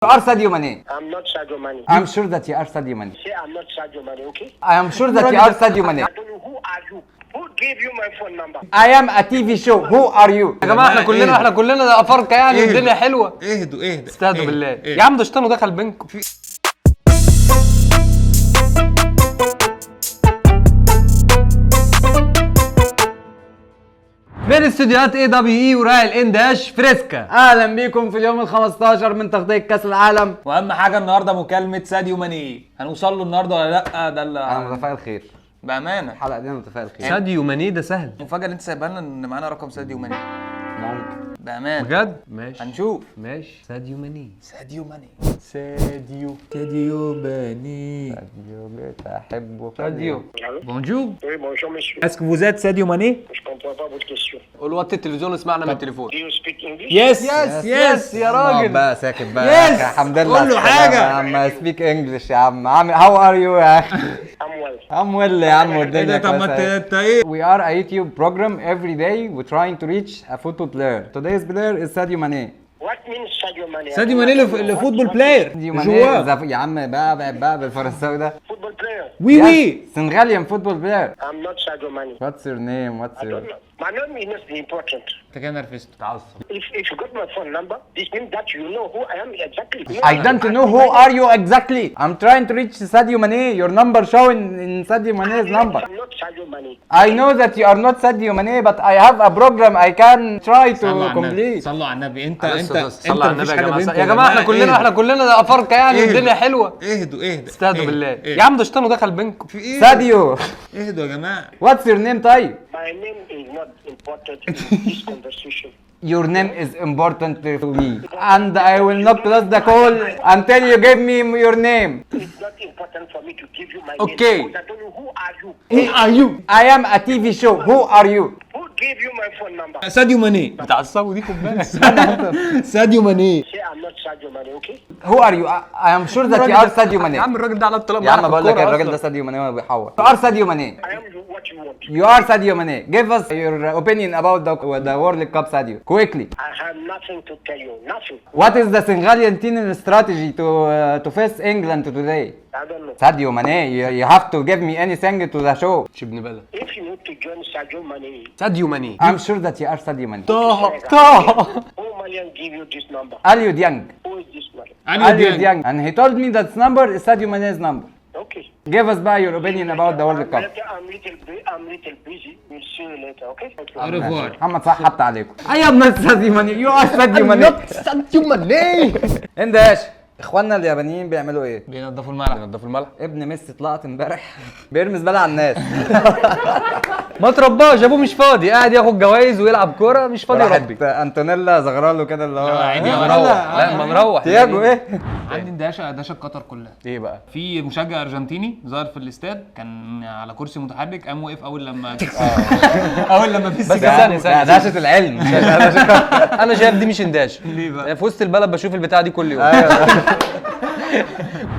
You are Sadio Mane. I'm not Sadio Mane. I'm sure that you are Sadio Mane. Say I'm not Sadio Mane, okay? I am sure that you are Sadio Mane. I don't know who are you. Who gave you my phone number? I am a TV show. Who are you? يا جماعه احنا كلنا افارقه يعني والدنيا حلوه. اهدوا استهدوا بالله يا عم، ده شيطان ودخل بينكم. من استوديوهات اي دبليو اي وراعي الانداش فريسكا. اهلا بيكم في اليوم ال15 من تغطية كاس العالم. واهم حاجه النهارده مكالمه ساديو ماني، هنوصل له النهارده ولا لا؟ ده اللي انا متفائل خير. بامانه الحلقة دي انا متفائل خير. ساديو ماني ده سهل المفاجاه اللي انت سايبها لنا ان معانا رقم ساديو ماني. ممكن. بامانه بجد؟ ماشي هنشوف. ماشي. ساديو ماني. ساديو ماني. ساديو ماني. ساديو بيت احبه. ساديو بونجور. Oui, bonjour monsieur. اسكو vous êtes ساديو ماني؟ Je comprends pas votre question. قول وقت التلفزيون اسمعنا من التليفون. Do you speak English? يس يا راجل. بقى ساكت بقى. Yes. الحمد لله. قول له على السلامة حاجة. يا عم سبيك انجلش يا عم. هاو ار يو يا اخي؟ I'm well. I'm well يا عم والدنيا طب ما كويسة. انت ايه؟ We are a YouTube program every day. We're trying to reach a football player. Today's player is Sadio Mane. What means Sadio Mane? ساديو ماني اللي فوتبول بلاير Sadio جوا. Mane يا عم بقى بالفرنساوي ده. Football player. وي وي. Senegalese football player. I'm not Sadio Mane. What's your name? What's I your... don't know. My name is not important. انت كده نرفزت. If you got my phone number, this means that you know who I am exactly. I don't know who are you exactly. I'm trying to reach Sadio Mane. Your number showing in Sadio Mane's number. I'm not Sadio Mane. I know that you are not Sadio Mane, but I have a program I can try to complete. صلوا على النبي. انت صلى على النبي مفيش يا حاجة جماعه. بينكم يا جماعه احنا كلنا افارقه يعني والدنيا حلوه. اهدوا استهدوا بالله يا عم، ده شيطان ودخل بينكم. في ايه؟ Sadio, اهدوا يا جماعه. what's your name طيب? My name is not important in this conversation. Your name is important to me, and I will not close the call until you give me your name. It's not important for me to give you my Okay. name because I don't know who are you. Who are you? I am a TV show. Who are you? Who gave you my phone number? ساديو ماني. بتاع الصو دي خد بالك. ساديو ماني. Say I'm not Sadio Mane, okay? Who are you? I am sure that you are Sadio يا Mane. عم الراجل ده على الطلاق. يا عم بقول لك الراجل ده ساديو ماني وهو بيحور. You are Sadio Mane. I am what you want. You are Sadio Mane. Give us your opinion about the World Cup, Sadio. Quickly. I have nothing to tell you. Nothing. What is the Senegalese team strategy to face England today? I don't know. Sadio Mane, you have to give me anything to the show. مش ابن بلد. If you need to join Sadio Mane, ساديو ماني. I'm sure that you are Sadio Mane. طه who Malian give you this number? Aliou Dieng. Who is this man? Aliou Dieng. And he told me that number is Sadio Mane's number. Okay. Give us by your opinion about the World Cup. I'm little busy. We'll see you later, okay? ريفوار. محمد صح حط عليكم. I am not Sadio Mane. You are Sadio Mane. ساديو ماني. انداش. اخواننا اليابانيين بيعملوا ايه؟ بينضفوا الملعب. نضف الملح. ابن ميسي طلعت امبارح بيرمي زباله على الناس. ما ترباش ابوه، مش فاضي، قاعد ياخد جوائز ويلعب كوره، مش فاضي يربي. راحت انتونيلا زغراله كده اللي هو عادي ما نروح. نروح. لا ما نروح. تياجو ايه؟ عندي دهشه قطر كلها. ايه بقى؟ في مشجع ارجنتيني ظهر في الاستاد، كان على كرسي متحرك، قام وقف اول لما في بس السجن. ثانية. دهشه العلم. انا شايف دي مش اندهاش. ليه بقى؟ في وسط البلد بشوف البتاعه دي كل يوم.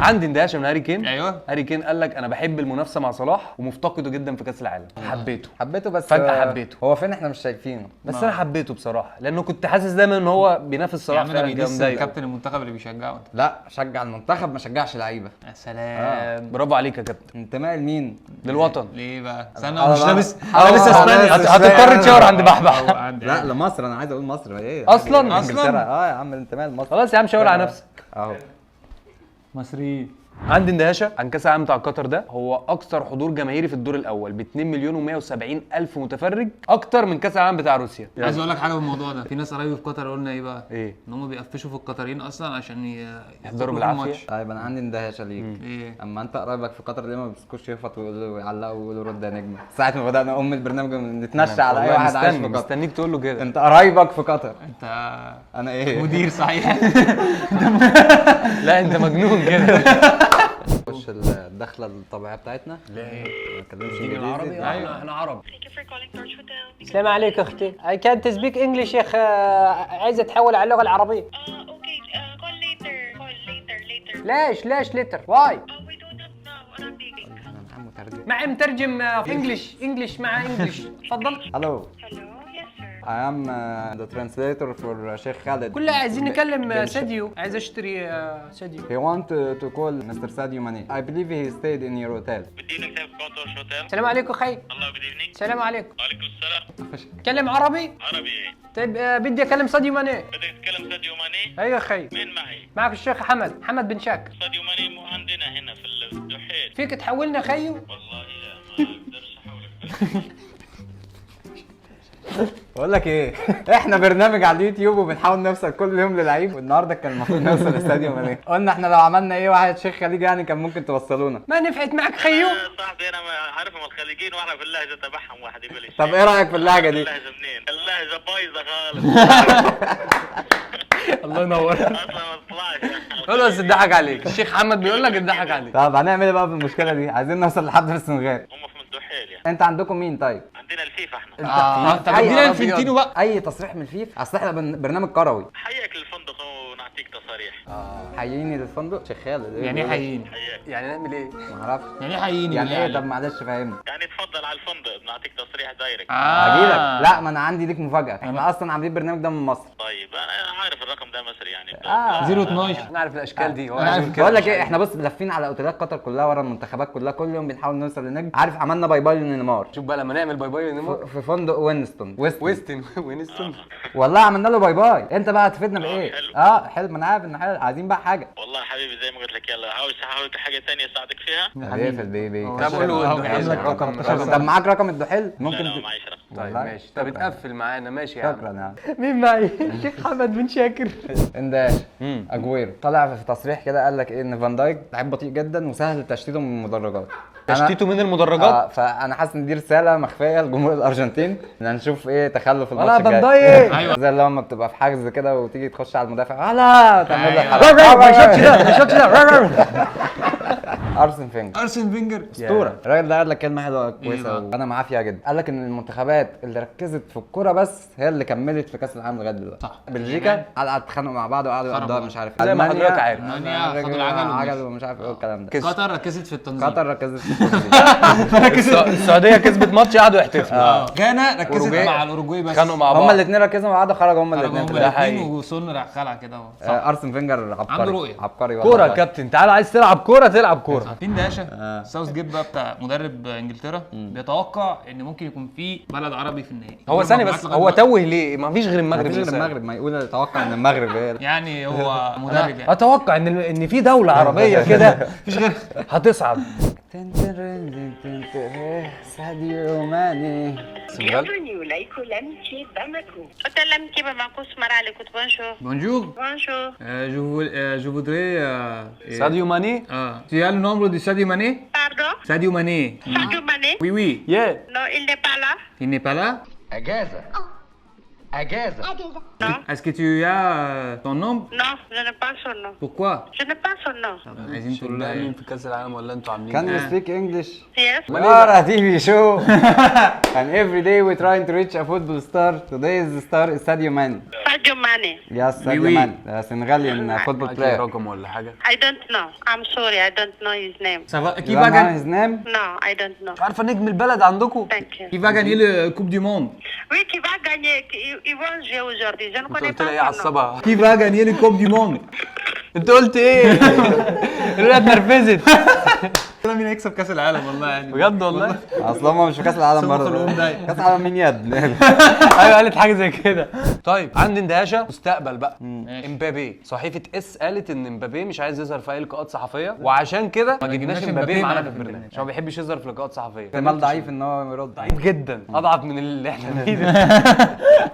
عندي اندهاشه من هاري كين. ايوه. هاري كين قال لك انا بحب المنافسه مع صلاح ومفتقده جدا في كاس العالم. حبيته حبيته بس فجأة حبيته. هو فين احنا مش شايفينه؟ بس انا حبيته بصراحه، لانه كنت حاسس دايما ان هو بينافس يا صلاح عم ده فعلا. كده بيدس مضايقه. كابتن المنتخب اللي بيشجعه. لا شجع المنتخب ما شجعش لعيبه. يا سلام. برافو عليك يا كابتن. انتماء لمين؟ للوطن. ليه بقى؟ استنى أنا مش لابس أنا لابس لسه اسبانيا. مش هتضطر فاهم. تشاور عند بحبح. لا لمصر، انا عايز اقول مصر ايه؟ أصلاً؟ إنجلترا. يا عم الانتماء لمصر. خلاص يا عم شاور على نفسك. اهو. مصريين. عندي اندهاشه عن كاس العالم بتاع قطر ده. هو اكثر حضور جماهيري في الدور الاول ب 2 مليون و170 الف متفرج، اكتر من كاس العالم بتاع روسيا. عايز اقول لك حاجه بالموضوع ده. في ناس قرايبي في قطر قلنا ايه بقى؟ ايه؟ ان هم بيقفشوا في القطريين اصلا عشان يحضروا بالعافية. الماتش. طيب انا عندي اندهاشه ليك. ايه؟ اما انت قرايبك في قطر ليه ما بيمسكوش يخبطوا ويعلقوا ويقولوا رد يا نجم؟ ساعه ما بدانا البرنامج نتنشى على اي والله واحد عايش في قطر. مستنيك تقول له كده. انت قرايبك في قطر. انت انا ايه؟ مدير صحيح. لا انت مجنون كده. خش الدخله الطبيعيه بتاعتنا. لا ايه؟ ما نتكلمش العربي. انجليزي. احنا عرب. Thank you for calling Torch Hotel. السلام عليك اختي. I can't speak English يا اخ. عايزه اتحول على اللغه العربيه. Okay, call later. Call later. ليش ليتر واي؟ We do not know Arabic. انا معاه مترجم. معي مترجم انجلش مع انجلش. اتفضل. الو. Hello? Yes, sir. I am the translator for Sheikh Khaled. كلنا عايزين نكلم ساديو، عايز اشتري ساديو. He want to call Mr. Sadio Mane. I believe he stayed in your hotel. Good evening, sir. Contour Hotel. السلام عليكم خي. الله good evening. السلام عليكم. وعليكم السلام. تكلم عربي؟ عربي ايه؟ طيب بدي اكلم ساديو ماني. بدك تتكلم ساديو ماني؟ ايوه خي. مين معي؟ معك الشيخ حمد بن شاكر. ساديو ماني مو عندنا هنا في الدحيل. فيك تحولنا خيو؟ والله لا ما بقدرش احولك. بقول لك ايه احنا برنامج على اليوتيوب وبنحاول نوصل كل يوم للعيب، والنهارده كان المفروض نوصل لاستاديو ماني. قلنا احنا لو عملنا ايه واحد شيخ خليجي يعني كان ممكن توصلونا. ما نفعت معك خيو؟ صاحبي انا عارفهم الخليجيين واعرف اللهجه تبعهم، واحد يقول لي طب ايه رايك في اللهجه دي؟ اللهجه منين؟ اللهجه بايظه خالص. الله ينور. اصلا ما تطلعش. خلاص اتضحك عليك، الشيخ محمد بيقول لك اتضحك عليك. طب هنعمل ايه بقى في المشكله دي؟ عايزين نوصل لحد في السنغال. هم في الدحيل يعني. انت عندكم مين طيب؟ عندنا الفيفا احنا. طب ادينا الفنتينو بقى. اي تصريح من الفيف، اصل احنا برنامج كروي. حياك للفندق ونعطيك تصاريح. حييني للفندق شيخ خالد. يعني ايه حييني؟ حياك. يعني نعمل ايه؟ ما اعرفش يعني ايه حييني؟ يعني بالله ايه. طب عليك؟ معلش فهمني. يعني تفضل على الفندق بنعطيك تصريح دايركت. هجيلك. لا ما انا عندي ليك مفاجاه، احنا اصلا عاملين البرنامج ده من مصر. طيب انا عارف الرقم ده مصري يعني. 012. نعرف الاشكال دي. هو أنا عارف عايز كده. بقول لك ايه، احنا بص لافين على اوتيلات قطر كلها ورا المنتخبات كلها، كل يوم بنحاول نوصل لنجم. عارف عملنا باي باي لنيمار شوف بقى لما نعمل باي باي لنيمار. في فندق وينستون وينستون. والله عملنا له باي باي. انت بقى هتفيدنا بايه؟ حلو. حلو. ما انا عارف ان حلو. عايزين بقى حاجه. والله حبيبي زي ما قلت لك يلا عاوز حاجه ثانيه اساعدك فيها. هقفل بيبي. طب قول له الدحيل رقم. طب معاك رقم الدحيل؟ لا ممكن لا معيش رقم. طيب والله. ماشي. طب اتقفل معانا ماشي يا عم. شكرا يا عم. مين معي؟ الشيخ حمد بن شاكر. انداش اجويرو طلع في تصريح كده قال لك ايه ان فان دايك لعيب بطيء جدا وسهل تشتيته من المدرجات. تشتيته من المدرجات. فانا حاسس ان دي رساله مخفيه لجمهور الارجنتين ان هنشوف ايه تخلف ولا الماتش الجاي. فان دايك. أيوة. زي لما بتبقى في حجز كده وتيجي تخش على المدافع لا تعمل له ما شفتش ده ما شفتش ده. ارسن فينجر ارسن فينجر. اسطوره. الراجل ده قال لك كلمه حلوه كويسه وانا معاه فيها جدا. قال لك ان المنتخبات اللي ركزت في الكوره بس هي اللي كملت في كاس العالم لغايه دلوقتي. صح. بلجيكا قعدوا اتخانقوا مع بعض وقعدوا يقضوا مش عارف زي ما حضرتك عارف. ألمانيا خدوا العجل عجل ومش عارف ايه والكلام ده. قطر ركزت في التنظيم. قطر ركزت في التنظيم. السعوديه كسبت ماتش قعدوا يحتفلوا. غانا ركزت أوروجواي. مع الاوروجواي بس. كانوا مع بعض. هما الاثنين ركزوا مع بعض خرجوا هما خرجوا الاثنين هم في الاخر. الاثنين وسون راح خلع كده اهو. ارسن فينجر عبقري. عنده رؤية. عبقري كوره يا كابتن، تعال عايز تلعب كوره تلعب كوره. عارفين داشا ساوث جيت بقى بتاع مدرب انجلترا بيتوقع ان ممكن يكون في بلد عربي في النهائي. هو ثانيه بس هو توه ليه؟ ما فيش غير المغرب. مفيش غير لسه. المغرب. ما يقول اتوقع ان المغرب هي يعني هو مدرب يعني. اتوقع ان في دوله عربيه كده مفيش غير هتصعد. ساديو ماني. السنغال. Hotel qui va m'accoucher mal à l'écoute. Bonjour. Bonjour. Bonjour. Je voudrais ساديو ماني. Tu as le nombre de Sadio Mané? Pardon? Sadio Mané. Sadio Mané? Oui oui. Yeah. Non, il n'est pas là. Il n'est pas là? Non. Est-ce que tu as ton nom? Non, je n'ai pas son nom. Pourquoi? Je n'ai pas son nom. عايزين تقول لها مين ايه؟ في كاس العالم ولا انتوا عاملين Can ايه؟ you speak English? Yes. We are a TV show and every day we trying to reach a football star. Today's star is Sadio Mane. Sadio Mané. Yes, Sadio oui. Mane, a Senegallian football معاكي player. رقم ولا حاجه؟ I don't know. I'm sorry, I don't know his name. Ça va? You Qui don't va know gagner? his name? Non, I don't know. عارفه نجم البلد عندكم؟ Thank you. Qui va gagner le Coupe du Monde? Oui, qui va gagner? Ils vont jouer aujourd'hui. Je ne انت connais قلت لي ايه pas son nom. عصبها؟ Qui va gagner le Coupe du Monde? انت قلت ايه؟ الولاد اتنرفزت. مين هيكسب كاس العالم والله يعني. بجد والله؟ اصل هم مش في كاس العالم سوق برضه. الأم ده. كاس العالم مين يد؟ ايوه قالت حاجه زي كده. طيب عندي اندهاشه مستقبل بقى. امبابي صحيفه اس قالت ان امبابي مش عايز يظهر في اي لقاءات صحفيه وعشان كده ما جبناش امبابي معانا في البرنامج عشان ما بيحبش يظهر في لقاءات صحفيه. احتمال ضعيف ان هو يرد. ضعيف جدا اضعف من اللي احنا فيه ده.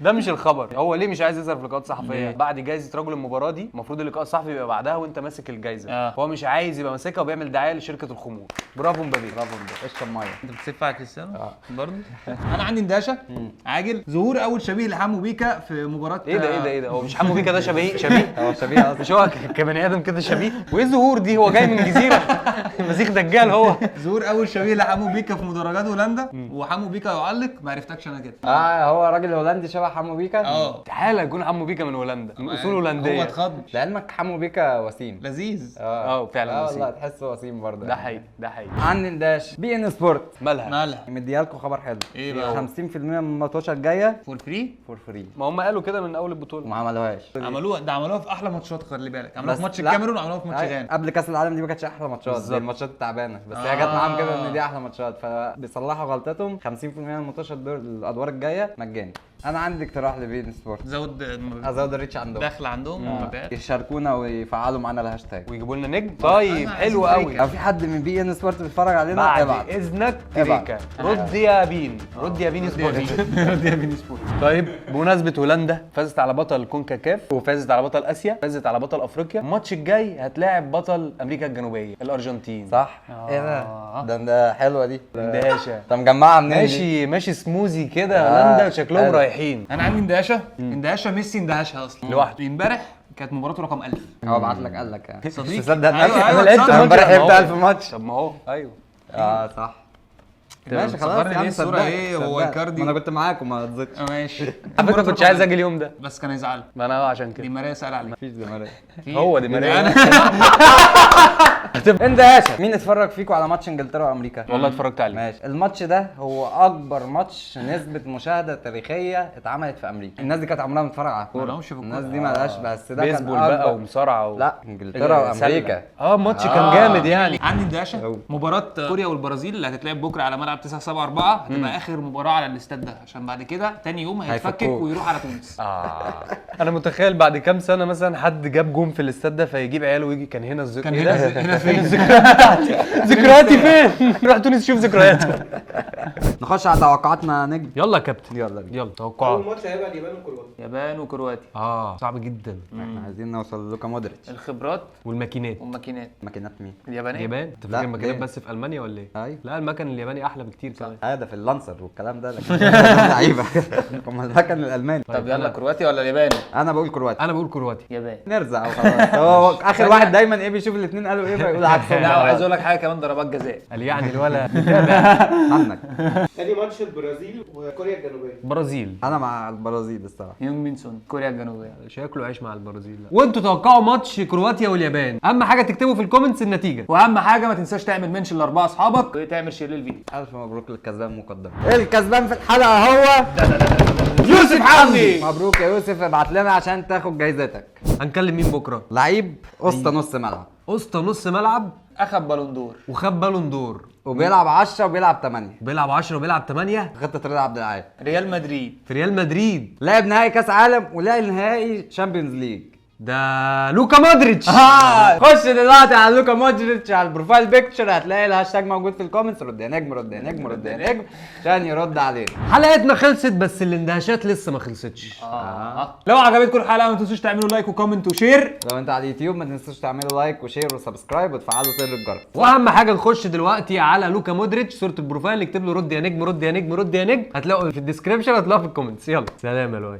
ده مش الخبر. هو ليه مش عايز يظهر في لقاءات صحفيه؟ بعد جائزه رجل المباراه دي المفروض اللقاء الصحفي يبقى بعدها وانت ماسك الجائزه. هو مش عايز يبقى ماسكها وبيعمل دعايه لشركه الخمور. برافو امبابي. برافو اشرب ميه. انت بتسف على كريستيانو؟ برضه. انا عندي اندهاشه عاجل ظهور اول شبيه لحمو بيكا في مباراه. ايه ده هو مش حمو بيكا ده شبيه هو شبيه مش هو كبني ادم كده شبيه. وايه الظهور دي؟ هو جاي من جزيره مزيخ دجال هو. ظهور اول شبيه لحمو بيكا في مدرجات هولندا وحمو بيكا يعلق ما عرفتكش انا كده. هو راجل هولندي شبه حمو بيكا. تعالى يكون حمو بيكا من هولندا من اصول هو هولنديه. اتخض. لعلمك حمو بيكا وسيم. لذيذ. فعلا والله وسيم. تحسه وسيم برضه. ده حقيقي حقيقي. عندي نداش بي ان سبورت مالها؟ مديها لكم خبر حلو. ايه بقى؟ 50% من الماتشات الجايه فور فري. فور فري، ما هم قالوا كده من اول البطوله. وما عملوهاش. عملوها في احلى ماتشات، خلي بالك عملوها بس في ماتش لا. الكاميرون وعملوها في ماتش أي، غانا. قبل كاس العالم دي ما كانتش احلى ماتشات، دي بالظبط. الماتشات التعبانه، بس هي جت معاهم كده ان دي احلى ماتشات، فبيصلحوا غلطتهم. 50% من الماتشات دول الادوار الجايه مجاني. انا عندي اقتراح لبي ان سبورت، زود ازود الريتش عندهم، دخل عندهم مبيعات. يشاركونا ويفعلوا معانا الهاشتاج. ويجيبوا لنا نجم. طيب حلو قوي. لو في حد من بي ان سبورت بيتفرج علينا بعد ابعت. اذنك ابعت. تريكا رد يا بين، رد يا بين سبورت. رد يا بين سبورت. طيب بمناسبه هولندا فازت على بطل كونكاكاف وفازت على بطل اسيا، فازت على بطل افريقيا. الماتش الجاي هتلاعب بطل امريكا الجنوبيه الارجنتين. صح؟ ايه ده حلوه دي. اندهاشه. انت مجمعها منين دي؟ ماشي ماشي سموزي كده. هولندا شكلهم حلو. رايحين. انا عندي اندهاشه ميسي اندهشها اصلا لوحده. امبارح كانت مباراته رقم 1000. هو بعت لك قال لك يعني. صديق. تصدق أيوة، انا أيوة، لعبت صح. امبارح ما هو- لعبت 1000 ماتش. طب ما هو ايوه. صح. ماشي خلاص صغرني يا عم، ليه الصورة صدقت، ايه؟ هو صدقت. إيكاردي. ما انا كنت معاك وما تزيدش. ماشي. على فكره كنتش عايز اجي اليوم ده، بس كان هيزعل. ما انا عشان دي كده. ماريا سأل عليه. مفيش زمالك. هو دي ماريا. انت يا باشا مين اتفرج فيكم على ماتش انجلترا وامريكا؟ والله اتفرجت عليه. ماشي، الماتش ده هو اكبر ماتش نسبة مشاهدة تاريخية اتعملت في امريكا. الناس دي كانت عمرها بتتفرج على ما كورة. لهمش في الكورة. الناس دي مالهاش، بس ده كان بيسبول بقى أكبر. ومصارعه لا انجلترا وامريكا. الماتش كان جامد يعني. عندي اندهشه مباراه كوريا والبرازيل اللي هتتلعب بكره على ملعب 974 هتبقى اخر مباراه على الاستاد ده، عشان بعد كده تاني يوم هيتفكك هيفكوه. ويروح على تونس. انا متخيل بعد كام سنه مثلا حد جاب جون في الاستاد ده فيجيب عياله ويجي كان هنا كان إيه هنا ده؟ هنا فين؟ ذكرياتي فين؟ نروح تونس نشوف ذكرياتي. نخش على توقعاتنا يا نجم. يلا يا كابتن، يلا بينا. يلا توقعات. ماتش هيبقى اليابان وكرواتيا. يابان وكرواتيا. صعب جدا. احنا عايزين نوصل لوكا مودريتش. الخبرات والماكينات. والماكينات. ماكينات مين؟ اليابانيه. اليابان؟ انت لا، فاكر الماكينات ليه؟ بس في المانيا ولا ايه؟ ايوه. لا المكن الياباني احلى بكتير كمان. ده في اللانسر والكلام ده، لكن لعيبه. هم المكن الالماني. طب يلا كرواتيا ولا اليابان؟ انا بقول كرواتيا. انا بقول كرواتيا. يابان. نرزع وخلاص. هو اخر واحد دايما ايه بيشوف الاثنين قالوا ايه فيقول عكسهم. لا وعايز اقول لك حاجه كمان، ضربات جزاء. قال يعني الولا عنك. تاني ماتش البرازيل وكوريا الجنوبيه. برازيل. انا مع البرازيل الصراحه. يونج مين سون كوريا الجنوبيه. شكله عايش مع البرازيل. لا. وانتوا توقعوا ماتش كرواتيا واليابان. اهم حاجه تكتبوا في الكومنتس النتيجه. واهم حاجه ما تنساش تعمل منشن لاربعه اصحابك وتعمل شير للفيديو. الف مبروك للكسبان مقدما. الكسبان في الحلقه هو يوسف حمدي. مبروك يا يوسف، ابعت لنا عشان تاخد جايزتك. هنكلم مين بكره؟ لعيب قسط نص ملعب اسطى نص ملعب اخد بالون دور. وخد بالون دور وبيلعب 10 وبيلعب 8. وبيلعب 10 وبيلعب 8 خطه رضا عبد العال. ريال مدريد. في ريال مدريد. لعب نهائي كاس عالم ولعب نهائي شامبيونز ليج. ده لوكا مودريتش. خش دلوقتي على لوكا مودريتش على البروفايل بيكتشر، هتلاقي الهاشتاج موجود في الكومنتس. رد يا نجم، رد يا نجم، رد يا نجم، عشان يرد علينا. حلقتنا خلصت بس الاندهاشات لسه ما خلصتش. لو عجبتكم الحلقه ما تنسوش تعملوا لايك وكومنت وشير. لو انت على اليوتيوب ما تنسوش تعملوا لايك وشير وسبسكرايب وتفعلوا زر الجرس. واهم حاجه نخش دلوقتي على لوكا مودريتش صوره البروفايل، نكتب له رد يا نجم، رد يا نجم، رد يا نجم. هتلاقوا في الديسكربشن، هتلاقوا في الكومنتس. يلا سلام يا لؤي.